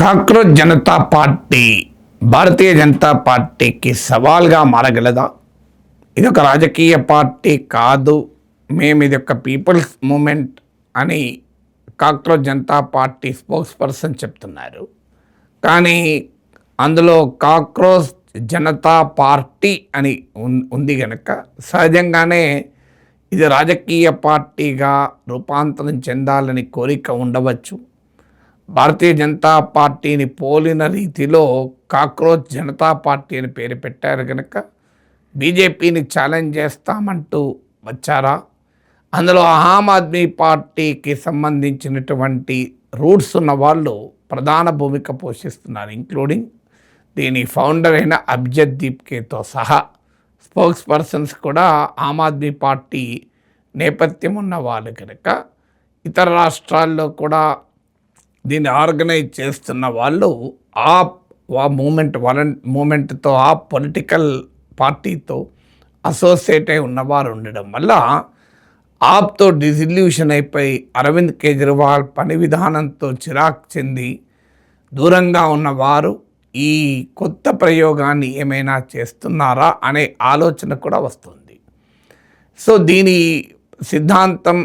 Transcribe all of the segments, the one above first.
Cockroach Janata party Bharatiya Janata పార్టీకి సవాల్గా మారగలదా? ఇది ఒక రాజకీయ పార్టీ కాదు, మేము ఇది ఒక పీపుల్స్ మూమెంట్ అని cockroach Janata party spokes person చెప్తున్నారు. కానీ అందులో కాక్రోచ్ జనతా పార్టీ అని ఉంది కనుక సహజంగానే ఇది రాజకీయ పార్టీగా రూపాంతరం చెందాలని కోరిక ఉండవచ్చు. భారతీయ జనతా పార్టీని పోలిన రీతిలో కాక్రోచ్ జనతా పార్టీ అని పేరు పెట్టారు కనుక బీజేపీని ఛాలెంజ్ చేస్తామంటూ వచ్చారా? అందులో ఆమ్ ఆద్మీ పార్టీకి సంబంధించినటువంటి రూట్స్ ఉన్న వాళ్ళు ప్రధాన భూమిక పోషిస్తున్నారు, ఇంక్లూడింగ్ దీని ఫౌండర్ అయిన అభిజిత్ దీప్కేతో సహా. స్పోక్స్ పర్సన్స్ కూడా ఆమ్ ఆద్మీ పార్టీ నేపథ్యం ఉన్న వాళ్ళు కనుక ఇతర రాష్ట్రాల్లో కూడా దీన్ని ఆర్గనైజ్ చేస్తున్న వాళ్ళు ఆ మూమెంట్తో ఆ పొలిటికల్ పార్టీతో అసోసియేట్ అయి ఉన్నవారు ఉండడం వల్ల ఆప్తో డిజిల్యూషన్ అయిపోయి అరవింద్ కేజ్రీవాల్ పని విధానంతో చిరాకు చెంది దూరంగా ఉన్నవారు ఈ కొత్త ప్రయోగాన్ని ఏమైనా చేస్తున్నారా అనే ఆలోచన కూడా వస్తుంది. సో దీని సిద్ధాంతం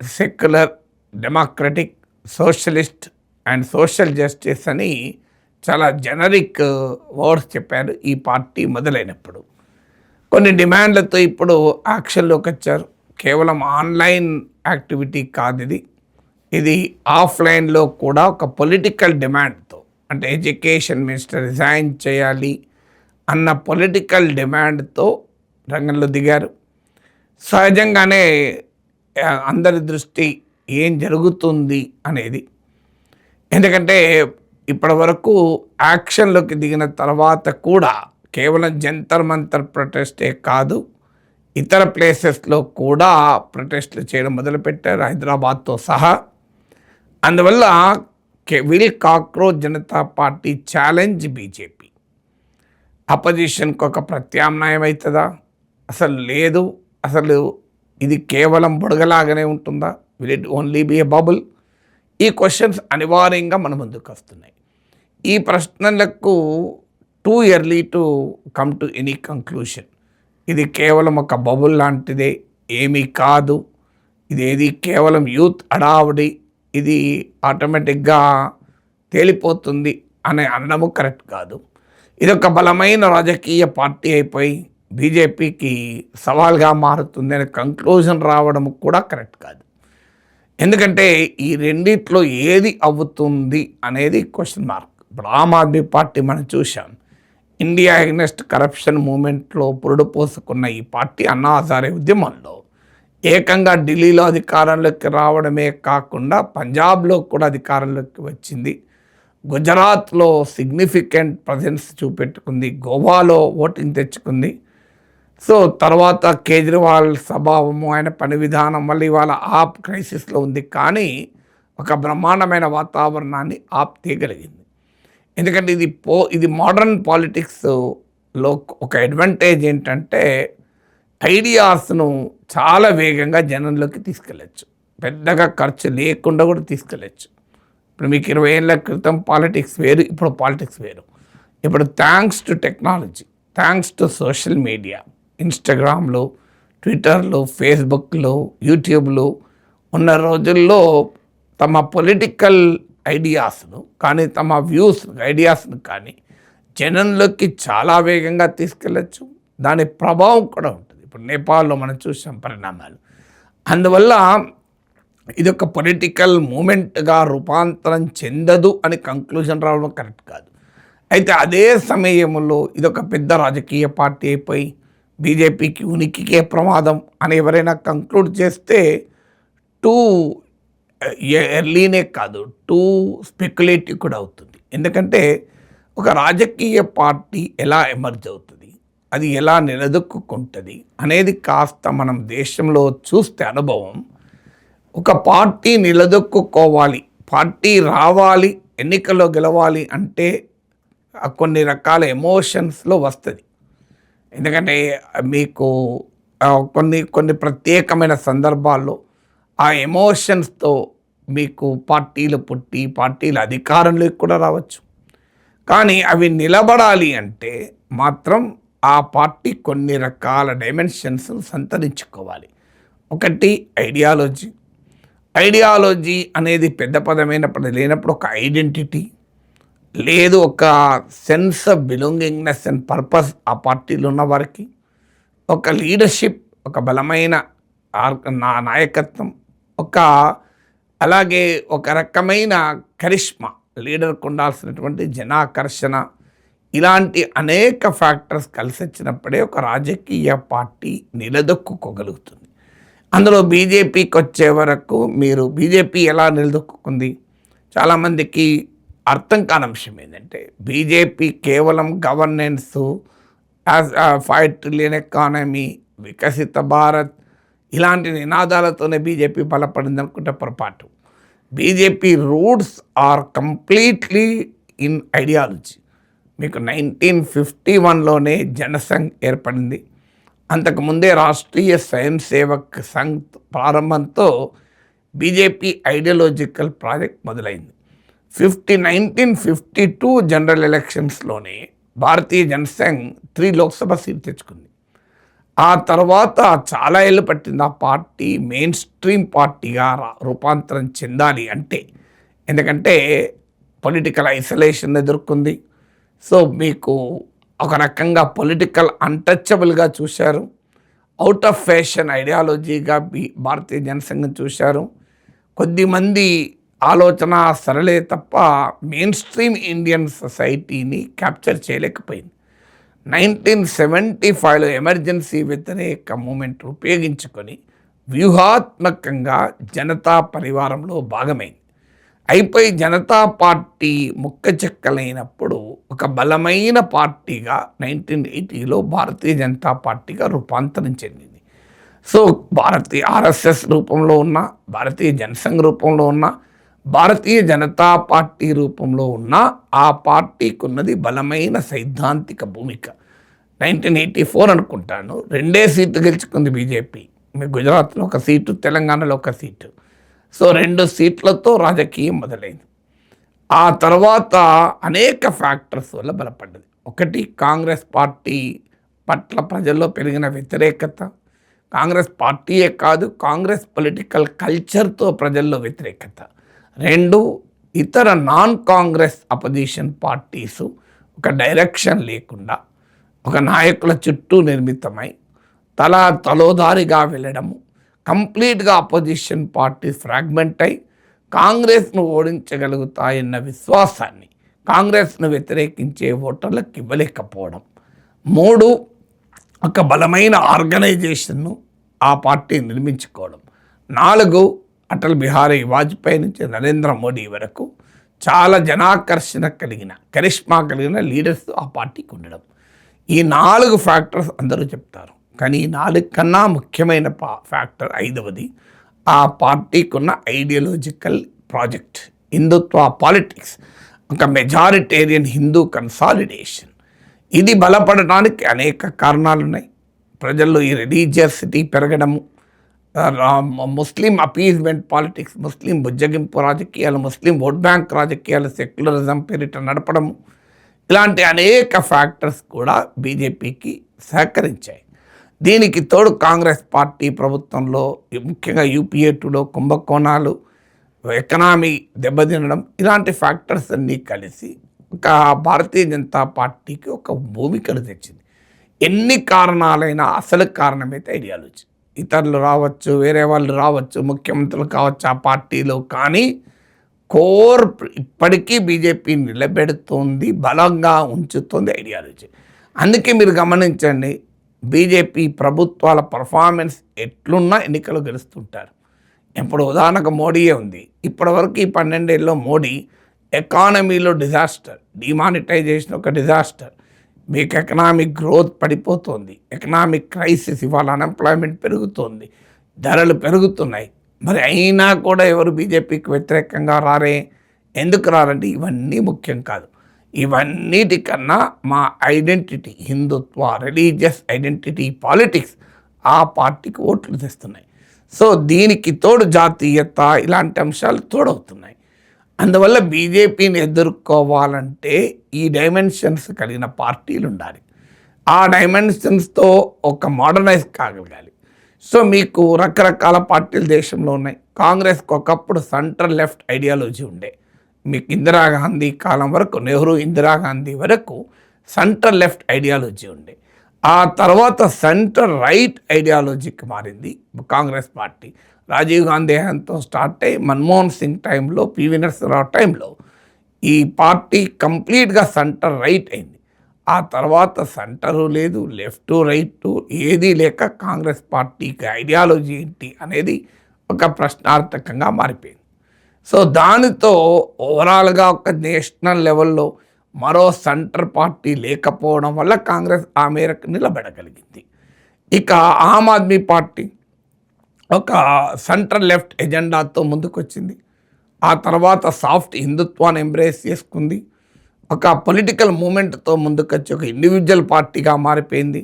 secular, democratic, socialist and social justice అని చాలా జనరిక్ వర్డ్స్ చెప్పారు ఈ పార్టీ మొదలైనప్పుడు. కొన్ని డిమాండ్లతో ఇప్పుడు యాక్షన్లోకి వచ్చారు. కేవలం ఆన్లైన్ యాక్టివిటీ కాదు ఇది ఆఫ్లైన్లో కూడా ఒక పొలిటికల్ డిమాండ్తో, అంటే ఎడ్యుకేషన్ మినిస్టర్ రిజైన్ చేయాలి అన్న పొలిటికల్ డిమాండ్తో రంగంలో దిగారు. సహజంగానే అందరి దృష్టి ఏం జరుగుతుంది అనేది, ఎందుకంటే ఇప్పటి వరకు యాక్షన్లోకి దిగిన తర్వాత కూడా కేవలం జంతర్ మంతర్ ప్రొటెస్టే కాదు, ఇతర ప్లేసెస్లో కూడా ప్రొటెస్ట్లు చేయడం మొదలుపెట్టారు, హైదరాబాద్తో సహా. అందువల్ల will cockroach Janata party challenge BJP. అపోజిషన్కి ఒక ప్రత్యామ్నాయం అవుతుందా? అసలు లేదు. అసలు ఇది కేవలం బుడగలాగానే ఉంటుందా? Will it only be a bubble? ఈ క్వశ్చన్స్ అనివార్యంగా మన ముందుకు వస్తున్నాయి. ఈ ప్రశ్నలకు too early to come to any conclusion. ఇది కేవలం ఒక బబుల్ లాంటిదే, ఏమీ కాదు, ఇది కేవలం యూత్ అడావుడి, ఇది ఆటోమేటిక్గా తేలిపోతుంది అనే అనడము కరెక్ట్ కాదు. ఇది ఒక బలమైన రాజకీయ పార్టీ అయిపోయి బీజేపీకి సవాల్గా మారుతుంది అనే కంక్లూజన్ రావడం కూడా కరెక్ట్ కాదు. ఎందుకంటే ఈ రెండిట్లో ఏది అవుతుంది అనేది క్వశ్చన్ మార్క్. ఇప్పుడు ఆమ్ ఆద్మీ పార్టీ మనం చూసాం, ఇండియా అగెన్స్ట్ కరప్షన్ మూమెంట్లో పురుడు పోసుకున్న ఈ పార్టీ అన్నా హజారే ఉద్యమంలో ఏకంగా ఢిల్లీలో అధికారంలోకి రావడమే కాకుండా పంజాబ్లో కూడా అధికారంలోకి వచ్చింది, గుజరాత్లో సిగ్నిఫికెంట్ ప్రజెన్స్ చూపెట్టుకుంది, గోవాలో ఓటింగ్ తెచ్చుకుంది. సో తర్వాత కేజ్రీవాల్ స్వభావము, ఆయన పని విధానం వల్ల ఇవాళ ఆప్ క్రైసిస్లో ఉంది. కానీ ఒక బ్రహ్మాండమైన వాతావరణాన్ని ఆప్ తీయగలిగింది. ఎందుకంటే ఇది మోడర్న్ పాలిటిక్స్లో ఒక అడ్వాంటేజ్ ఏంటంటే ఐడియాస్ను చాలా వేగంగా జనంలోకి తీసుకెళ్ళచ్చు, పెద్దగా ఖర్చు లేకుండా కూడా తీసుకెళ్ళచ్చు. ఇప్పుడు మీకు 20 ఏళ్ళ క్రితం పాలిటిక్స్ వేరు, ఇప్పుడు పాలిటిక్స్ వేరు. ఇప్పుడు thanks to technology, thanks to social media, ఇన్స్టాగ్రామ్లో, ట్విట్టర్లో, ఫేస్బుక్లో, యూట్యూబ్లో ఉన్న రోజుల్లో తమ పొలిటికల్ ఐడియాస్ను కానీ, తమ ఐడియాస్ను కానీ జనంలోకి చాలా వేగంగా తీసుకెళ్ళచ్చు. దాని ప్రభావం కూడా ఉంటుంది. ఇప్పుడు నేపాల్లో మనం చూసాం పరిణామాలు. అందువల్ల ఇది ఒక పొలిటికల్ మూమెంట్గా రూపాంతరం చెందదు అని కంక్లూజన్ రావడం కరెక్ట్ కాదు. అయితే అదే సమయంలో ఇదొక పెద్ద రాజకీయ పార్టీ అయిపోయి బీజేపీకి ఉనికికే ప్రమాదం అని ఎవరైనా కంక్లూడ్ చేస్తే టూ ఎర్లీనే కాదు, టూ స్పెక్యులేటివ్ కూడా అవుతుంది. ఎందుకంటే ఒక రాజకీయ పార్టీ ఎలా ఎమర్జ్ అవుతుంది, అది ఎలా నిలదొక్కుంటుంది అనేది కాస్త మనం దేశంలో చూస్తే అనుభవం. ఒక పార్టీ నిలదొక్కుకోవాలి, పార్టీ రావాలి, ఎన్నికల్లో గెలవాలి అంటే కొన్ని రకాల ఎమోషన్స్లో వస్తుంది. ఎందుకంటే మీకు కొన్ని ప్రత్యేకమైన సందర్భాల్లో ఆ ఎమోషన్స్తో మీకు పార్టీలు పుట్టి పార్టీల అధికారంలోకి కూడా రావచ్చు. కానీ అవి నిలబడాలి అంటే మాత్రం ఆ పార్టీ కొన్ని రకాల డైమెన్షన్స్ సంతరించుకోవాలి. ఒకటి ఐడియాలజీ. ఐడియాలజీ అనేది పెద్ద పదమైనప్పుడు లేనప్పుడు ఒక ఐడెంటిటీ లేదు, ఒక sense of belongingness and purpose ఆ పార్టీలో ఉన్న వారికి, ఒక లీడర్షిప్, ఒక బలమైన నాయకత్వం, అలాగే ఒక రకమైన కరిష్మా, లీడర్కు ఉండాల్సినటువంటి జనాకర్షణ, ఇలాంటి అనేక ఫ్యాక్టర్స్ కలిసి వచ్చినప్పుడే ఒక రాజకీయ పార్టీ నిలదొక్కుకోగలుగుతుంది. అందులో బీజేపీకి వచ్చే వరకు మీరు బీజేపీ ఎలా నిలదొక్కుంది, చాలామందికి అర్థం కాని అంశం ఏంటంటే బీజేపీ కేవలం గవర్నెన్స్, 5 ట్రిలియన్ ఎకానమీ, వికసిత భారత్ ఇలాంటి నినాదాలతోనే బీజేపీ బలపడింది అనుకుంటే పొరపాటు. BJP roots are completely in ideology. మీకు 1951లోనే జనసంఘ్ ఏర్పడింది. అంతకుముందే రాష్ట్రీయ స్వయం సేవక్ సంఘ్ ప్రారంభంతో బీజేపీ ఐడియాలజికల్ ప్రాజెక్ట్ మొదలైంది. 1952 జనరల్ ఎలక్షన్స్లోనే భారతీయ జనసంఘ్ 3 లోక్సభ సీట్లు తెచ్చుకుంది. ఆ తర్వాత చాలా ఏళ్ళు పట్టింది ఆ పార్టీ మెయిన్ స్ట్రీమ్ పార్టీగా రూపాంతరం చెందాలి అంటే. ఎందుకంటే పొలిటికల్ ఐసోలేషన్ ఎదుర్కొంది. సో మీకు ఒక రకంగా పొలిటికల్ అన్టచబుల్గా చూశారు. అవుట్ ఆఫ్ ఫ్యాషన్ ఐడియాలజీగా భారతీయ జనసంఘం చూశారు. కొద్దిమంది ఆలోచన సరళే తప్ప మెయిన్ స్ట్రీమ్ ఇండియన్ సొసైటీని క్యాప్చర్ చేయలేకపోయింది. 1975లో ఎమర్జెన్సీ వ్యతిరేక మూమెంట్ ఉపయోగించుకొని వ్యూహాత్మకంగా జనతా పరివారంలో భాగమైంది. అయిపోయి జనతా పార్టీ ముక్కచెక్కలైనప్పుడు ఒక బలమైన పార్టీగా 1980లో భారతీయ జనతా పార్టీగా రూపాంతరం చెందింది. సో భారతీయ ఆర్ఎస్ఎస్ రూపంలో ఉన్న, భారతీయ జనసంఘ్ రూపంలో ఉన్న, భారతీయ జనతా పార్టీ రూపంలో ఉన్న ఆ పార్టీకి ఉన్నది బలమైన సైద్ధాంతిక భూమిక. 1984 అనుకుంటాను 2 సీట్లు గెలుచుకుంది బీజేపీ. గుజరాత్లో 1 సీటు, తెలంగాణలో 1 సీటు. సో 2 సీట్లతో రాజకీయం మొదలైంది. ఆ తర్వాత అనేక ఫ్యాక్టర్స్ వల్ల బలపడ్డది. ఒకటి కాంగ్రెస్ పార్టీ పట్ల ప్రజల్లో పెరిగిన వ్యతిరేకత. కాంగ్రెస్ పార్టీయే కాదు, కాంగ్రెస్ పొలిటికల్ కల్చర్తో ప్రజల్లో వ్యతిరేకత. 2 ఇతర నాన్ కాంగ్రెస్ అపోజిషన్ పార్టీసు ఒక డైరెక్షన్ లేకుండా ఒక నాయకుల చుట్టూ నిర్మితమై తలోదారిగా వెళ్ళడము, కంప్లీట్గా అపోజిషన్ పార్టీ ఫ్రాగ్మెంట్ అయి కాంగ్రెస్ను ఓడించగలుగుతాయన్న విశ్వాసాన్ని కాంగ్రెస్ను వ్యతిరేకించే ఓటర్లకు ఇవ్వలేకపోవడం. 3 ఒక బలమైన ఆర్గనైజేషన్ను ఆ పార్టీ నిర్మించుకోవడం. 4 అటల్ బిహారీ వాజ్పేయి నుంచి నరేంద్ర మోడీ వరకు చాలా జనాకర్షణ కలిగిన, కరిష్మా కలిగిన లీడర్స్ ఆ పార్టీకి ఉండడం. ఈ 4 ఫ్యాక్టర్స్ అందరూ చెప్తారు. కానీ ఈ 4 కన్నా ముఖ్యమైన ఫ్యాక్టర్ 5వది ఆ పార్టీకి ఉన్న ఐడియాలజికల్ ప్రాజెక్ట్, హిందుత్వ పాలిటిక్స్, ఒక మెజారిటేరియన్ హిందూ కన్సాలిడేషన్. ఇది బలపడడానికి అనేక కారణాలు ఉన్నాయి. ప్రజల్లో ఈ రిలీజియసిటీ పెరగడము, ముస్లిం అపీజ్మెంట్ పాలిటిక్స్, ముస్లిం బుజ్జగింపు రాజకీయాలు, ముస్లిం ఓట్ బ్యాంక్ రాజకీయాలు, సెక్యులరిజం పేరిట నడపడము, ఇలాంటి అనేక ఫ్యాక్టర్స్ కూడా బీజేపీకి సహకరించాయి. దీనికి తోడు కాంగ్రెస్ పార్టీ ప్రభుత్వంలో ముఖ్యంగా యూపీఏ 2లో కుంభకోణాలు, ఎకనామీ దెబ్బతినడం, ఇలాంటి ఫ్యాక్టర్స్ అన్నీ కలిసి ఒక భారతీయ జనతా పార్టీకి ఒక భూమికను తెచ్చింది. ఎన్ని కారణాలైనా అసలు కారణమైతే ఐడియాలజీ. ఇతరులు రావచ్చు, వేరే వాళ్ళు రావచ్చు, ముఖ్యమంత్రులు కావచ్చు ఆ పార్టీలో, కానీ కోర్ ఇప్పటికీ బీజేపీ నిలబెడుతోంది, బలంగా ఉంచుతోంది ఐడియాలజీ. అందుకే మీరు గమనించండి, బీజేపీ ప్రభుత్వాల పర్ఫార్మెన్స్ ఎట్లున్నా ఎన్నికలు గెలుస్తుంటారు. ఇప్పుడు ఉదాహరణకు మోడీయే ఉంది. ఇప్పటివరకు ఈ 12 ఏళ్ళలో మోడీ ఎకానమీలో డిజాస్టర్, డిమానిటైజేషన్ ఒక డిజాస్టర్, మీకు ఎకనామిక్ గ్రోత్ పడిపోతుంది, ఎకనామిక్ క్రైసిస్, ఇవాళ అన్ఎంప్లాయ్మెంట్ పెరుగుతుంది, ధరలు పెరుగుతున్నాయి. మరి అయినా కూడా ఎవరు బీజేపీకి వ్యతిరేకంగా రారే? ఎందుకు రారంటే ఇవన్నీ ముఖ్యం కాదు. ఇవన్నిటికన్నా మా ఐడెంటిటీ, హిందుత్వ, రిలీజియస్ ఐడెంటిటీ, పాలిటిక్స్ ఆ పార్టీకి ఓట్లు తెస్తున్నాయి. సో దీనికి తోడు జాతీయత ఇలాంటి అంశాలు తోడవుతున్నాయి. అందువల్ల బీజేపీని ఎదుర్కోవాలంటే ఈ డైమెన్షన్స్ కలిగిన పార్టీలు ఉండాలి. ఆ డైమెన్షన్స్తో ఒక మోడర్నైజ్ కాగలగాలి. సో మీకు రకరకాల పార్టీలు దేశంలో ఉన్నాయి. కాంగ్రెస్కి ఒకప్పుడు సెంటర్ లెఫ్ట్ ఐడియాలజీ ఉండే. మీకు ఇందిరాగాంధీ కాలం వరకు, నెహ్రూ ఇందిరాగాంధీ వరకు సెంటర్ లెఫ్ట్ ఐడియాలజీ ఉండే. ఆ తర్వాత సెంటర్ రైట్ ఐడియాలజీకి మారింది కాంగ్రెస్ పార్టీ. రాజీవ్ గాంధీ హయాంతో స్టార్ట్ అయ్యి మన్మోహన్ సింగ్ టైంలో, పివి నరసింహరావు టైంలో ఈ పార్టీ కంప్లీట్గా సెంటర్ రైట్ అయింది. ఆ తర్వాత సెంటరు లేదు, లెఫ్ట్ రైట్ ఏదీ లేక కాంగ్రెస్ పార్టీకి ఐడియాలజీ ఏంటి అనేది ఒక ప్రశ్నార్థకంగా మారిపోయింది. సో దానితో ఓవరాల్గా ఒక నేషనల్ లెవెల్లో మరో సెంటర్ పార్టీ లేకపోవడం వల్ల కాంగ్రెస్ ఆ మేరకు నిలబడగలిగింది. ఇక ఆమ్ ఆద్మీ పార్టీ ఒక సెంటర్ లెఫ్ట్ ఎజెండాతో ముందుకొచ్చింది. ఆ తర్వాత సాఫ్ట్ హిందుత్వాన్ని ఎంబ్రేస్ చేసుకుంది. ఒక పొలిటికల్ మూమెంట్తో ముందుకొచ్చి ఒక ఇండివిజువల్ పార్టీగా మారిపోయింది.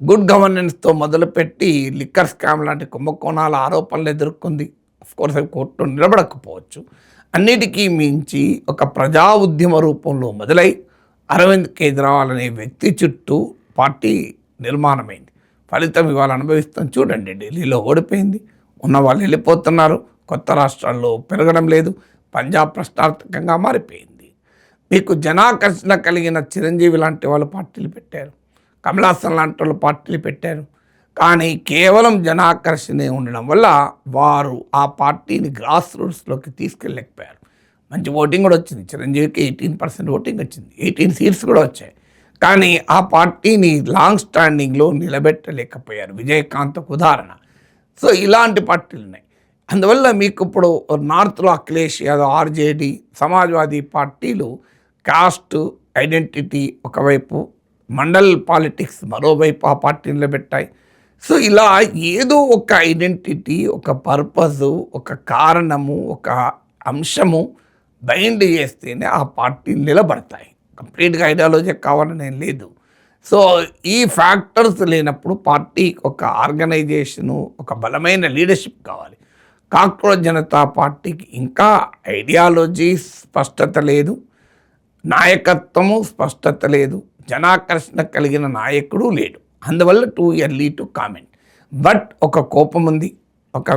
గుడ్ గవర్నెన్స్తో మొదలుపెట్టి లిక్కర్ స్కామ్ లాంటి కుంభకోణాల ఆరోపణలు ఎదుర్కొంది. అఫ్కోర్స్ అవి కోర్టులో నిలబడకపోవచ్చు. అన్నిటికీ మించి ఒక ప్రజా ఉద్యమ రూపంలో మొదలై అరవింద్ కేజ్రీవాల్ అనే వ్యక్తి చుట్టూ పార్టీ నిర్మాణమైంది. ఫలితం ఇవాళ అనుభవిస్తాం చూడండి. ఢిల్లీలో ఓడిపోయింది, ఉన్న వాళ్ళు వెళ్ళిపోతున్నారు, కొత్త రాష్ట్రాల్లో పెరగడం లేదు, పంజాబ్ ప్రశ్నార్థకంగా మారిపోయింది. మీకు జనాకర్షణ కలిగిన చిరంజీవి లాంటి వాళ్ళు పార్టీలు పెట్టారు, కమలాసన్ లాంటి వాళ్ళు పార్టీలు పెట్టారు. కానీ కేవలం జనాకర్షణే ఉండడం వల్ల వారు ఆ పార్టీని గ్రాస్ రూట్స్లోకి తీసుకెళ్ళలేకపోయారు. మంచి ఓటింగ్ కూడా వచ్చింది. చిరంజీవికి 18% ఓటింగ్ వచ్చింది, 18 సీట్స్ కూడా వచ్చాయి. కానీ ఆ పార్టీని లాంగ్ స్టాండింగ్లో నిలబెట్టలేకపోయారు. విజయకాంత్ ఒక ఉదాహరణ. సో ఇలాంటి పార్టీలు ఉన్నాయి. అందువల్ల మీకు ఇప్పుడు నార్త్లో అఖిలేష్ యాదవ్, ఆర్జేడీ, సమాజ్వాదీ పార్టీలు కాస్ట్ ఐడెంటిటీ ఒకవైపు, మండల్ పాలిటిక్స్ మరోవైపు ఆ పార్టీని నిలబెట్టాయి. సో ఇలా ఏదో ఒక ఐడెంటిటీ, ఒక పర్పస్, ఒక కారణము, ఒక అంశము బైండ్ చేస్తేనే ఆ పార్టీలు నిలబడతాయి. కంప్లీట్గా ఐడియాలజీ కావాలని ఏం లేదు. సో ఈ ఫ్యాక్టర్స్ లేనప్పుడు పార్టీకి ఒక ఆర్గనైజేషను, ఒక బలమైన లీడర్షిప్ కావాలి. కాక్రోచ్ జనతా పార్టీకి ఇంకా ఐడియాలజీ స్పష్టత లేదు, నాయకత్వము స్పష్టత లేదు, జనాకర్షణ కలిగిన నాయకుడు లేడు. అందువల్ల two early to comment. But ఒక కోపం ఉంది, ఒక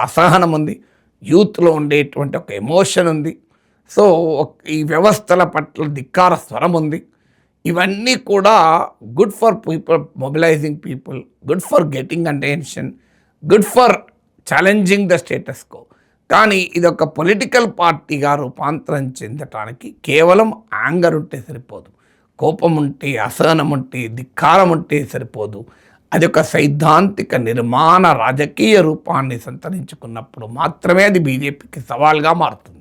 అసహనం ఉంది, యూత్లో ఉండేటువంటి ఒక ఎమోషన్ ఉంది. సో ఈ వ్యవస్థల పట్ల ధిక్కార స్వరం ఉంది. ఇవన్నీ కూడా good for people, mobilising people, good for getting attention, good for challenging the status quo. కానీ ఇది ఒక పొలిటికల్ పార్టీగా రూపాంతరం చెందటానికి కేవలం యాంగర్ ఉంటే సరిపోదు, కోపం ఉంటే, అసహనం ఉంటే, ధిక్కారం ఉంటే సరిపోదు. అది ఒక సైద్ధాంతిక నిర్మాణ రాజకీయ రూపాన్ని సంతరించుకున్నప్పుడు మాత్రమే అది బీజేపీకి సవాల్గా మారుతుంది.